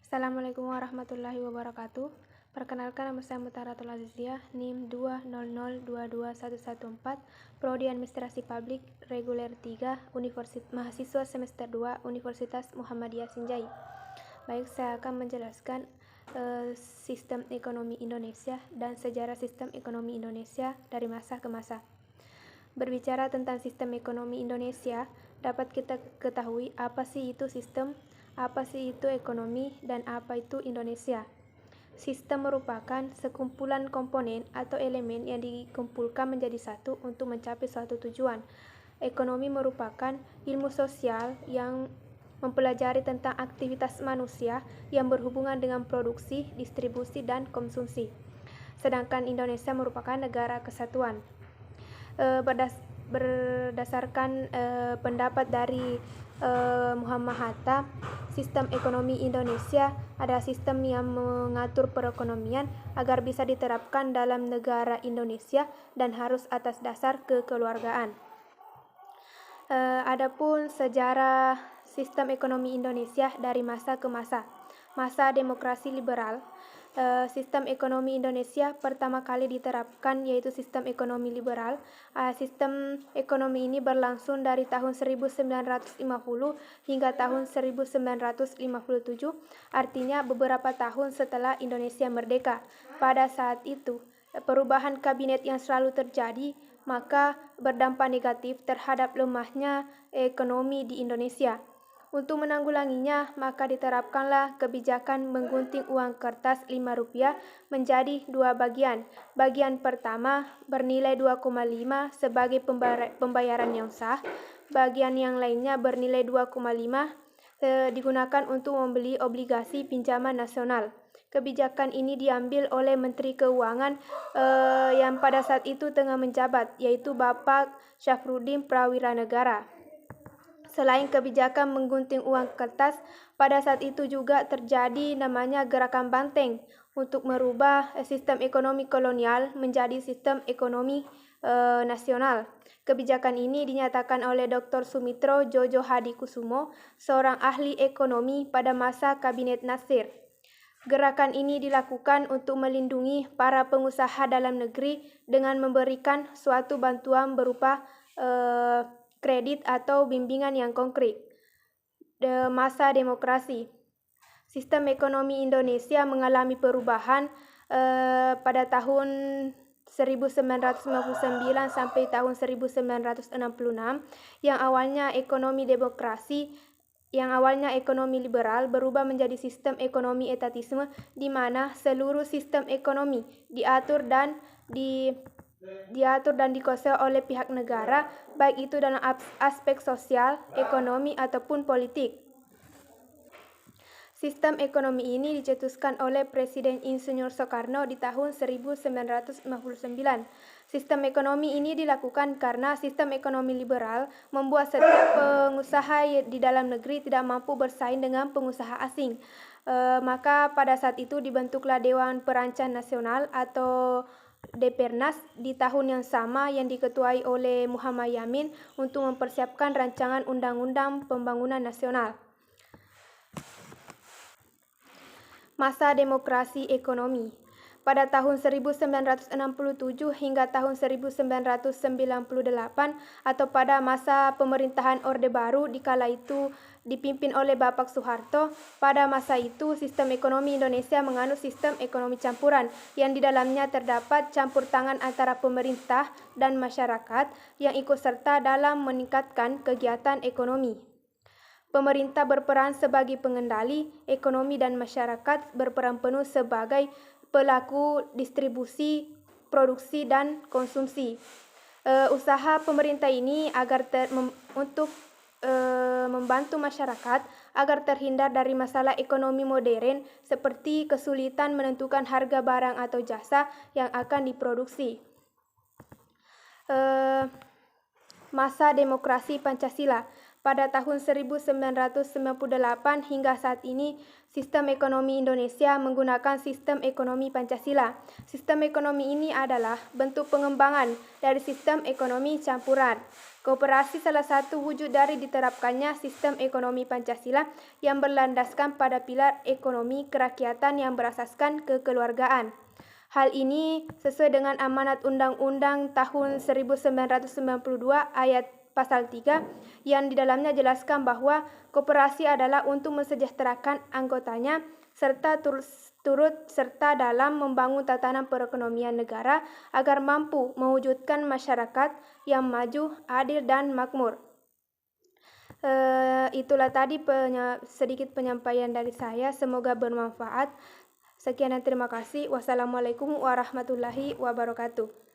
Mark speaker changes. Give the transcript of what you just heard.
Speaker 1: Assalamualaikum warahmatullahi wabarakatuh. Perkenalkan, nama saya Mutaharatul Aziziyah, NIM 200222114, Prodi Administrasi Publik, Reguler 3, Mahasiswa Semester 2, Universitas Muhammadiyah Sinjai. Baik, saya akan menjelaskan sistem ekonomi Indonesia dan sejarah sistem ekonomi Indonesia dari masa ke masa. Berbicara tentang sistem ekonomi Indonesia, dapat kita ketahui apa sih itu sistem, apa sih itu ekonomi, dan apa itu Indonesia. Sistem merupakan sekumpulan komponen atau elemen yang dikumpulkan menjadi satu untuk mencapai suatu tujuan. Ekonomi merupakan ilmu sosial yang mempelajari tentang aktivitas manusia yang berhubungan dengan produksi, distribusi, dan konsumsi. Sedangkan Indonesia merupakan negara kesatuan. Berdasarkan pendapat dari Muhammad Hatta, sistem ekonomi Indonesia adalah sistem yang mengatur perekonomian agar bisa diterapkan dalam negara Indonesia dan harus atas dasar kekeluargaan. Adapun sejarah sistem ekonomi Indonesia dari masa ke masa. Masa demokrasi liberal, sistem ekonomi Indonesia pertama kali diterapkan yaitu sistem ekonomi liberal. Sistem ekonomi ini berlangsung dari tahun 1950 hingga tahun 1957, artinya beberapa tahun setelah Indonesia merdeka. Pada saat itu, perubahan kabinet yang selalu terjadi, maka berdampak negatif terhadap lemahnya ekonomi di Indonesia. Untuk menanggulanginya, maka diterapkanlah kebijakan menggunting uang kertas Rp5 menjadi dua bagian. Bagian pertama bernilai 2,5 sebagai pembayaran yang sah. Bagian yang lainnya bernilai 2,5 digunakan untuk membeli obligasi pinjaman nasional. Kebijakan ini diambil oleh Menteri Keuangan yang pada saat itu tengah menjabat, yaitu Bapak Syafruddin Prawiranegara. Selain kebijakan menggunting uang kertas, pada saat itu juga terjadi namanya Gerakan Banteng untuk merubah sistem ekonomi kolonial menjadi sistem ekonomi nasional. Kebijakan ini dinyatakan oleh Dr. Sumitro Jojo Hadikusumo, seorang ahli ekonomi pada masa Kabinet Nasir. Gerakan ini dilakukan untuk melindungi para pengusaha dalam negeri dengan memberikan suatu bantuan berupa kredit atau bimbingan yang konkret. Masa demokrasi. Sistem ekonomi Indonesia mengalami perubahan pada tahun 1959 sampai tahun 1966 yang awalnya ekonomi liberal berubah menjadi sistem ekonomi etatisme, di mana seluruh sistem ekonomi diatur dan dikuasai oleh pihak negara, baik itu dalam aspek sosial, ekonomi, ataupun politik. Sistem ekonomi ini dicetuskan oleh Presiden Insinyur Soekarno di tahun 1959. Sistem ekonomi ini dilakukan karena sistem ekonomi liberal membuat setiap pengusaha di dalam negeri tidak mampu bersaing dengan pengusaha asing. Maka pada saat itu dibentuklah Dewan Perancang Nasional atau Depernas di tahun yang sama yang diketuai oleh Muhammad Yamin untuk mempersiapkan rancangan Undang-Undang Pembangunan Nasional. Masa demokrasi ekonomi. Pada tahun 1967 hingga tahun 1998 atau pada masa pemerintahan Orde Baru dikala itu dipimpin oleh Bapak Soeharto, pada masa itu sistem ekonomi Indonesia menganut sistem ekonomi campuran yang di dalamnya terdapat campur tangan antara pemerintah dan masyarakat yang ikut serta dalam meningkatkan kegiatan ekonomi. Pemerintah berperan sebagai pengendali ekonomi dan masyarakat berperan penuh sebagai pelaku distribusi, produksi, dan konsumsi. Usaha pemerintah ini untuk membantu masyarakat agar terhindar dari masalah ekonomi modern seperti kesulitan menentukan harga barang atau jasa yang akan diproduksi. Masa demokrasi Pancasila. Pada tahun 1998 hingga saat ini, sistem ekonomi Indonesia menggunakan sistem ekonomi Pancasila. Sistem ekonomi ini adalah bentuk pengembangan dari sistem ekonomi campuran. Koperasi salah satu wujud dari diterapkannya sistem ekonomi Pancasila yang berlandaskan pada pilar ekonomi kerakyatan yang berasaskan kekeluargaan. Hal ini sesuai dengan amanat Undang-Undang tahun 1992 ayat pasal 3 yang di dalamnya jelaskan bahwa koperasi adalah untuk mensejahterakan anggotanya serta turut serta dalam membangun tatanan perekonomian negara agar mampu mewujudkan masyarakat yang maju, adil, dan makmur. Itulah tadi sedikit penyampaian dari saya, semoga bermanfaat. Sekian dan terima kasih. Wassalamualaikum warahmatullahi wabarakatuh.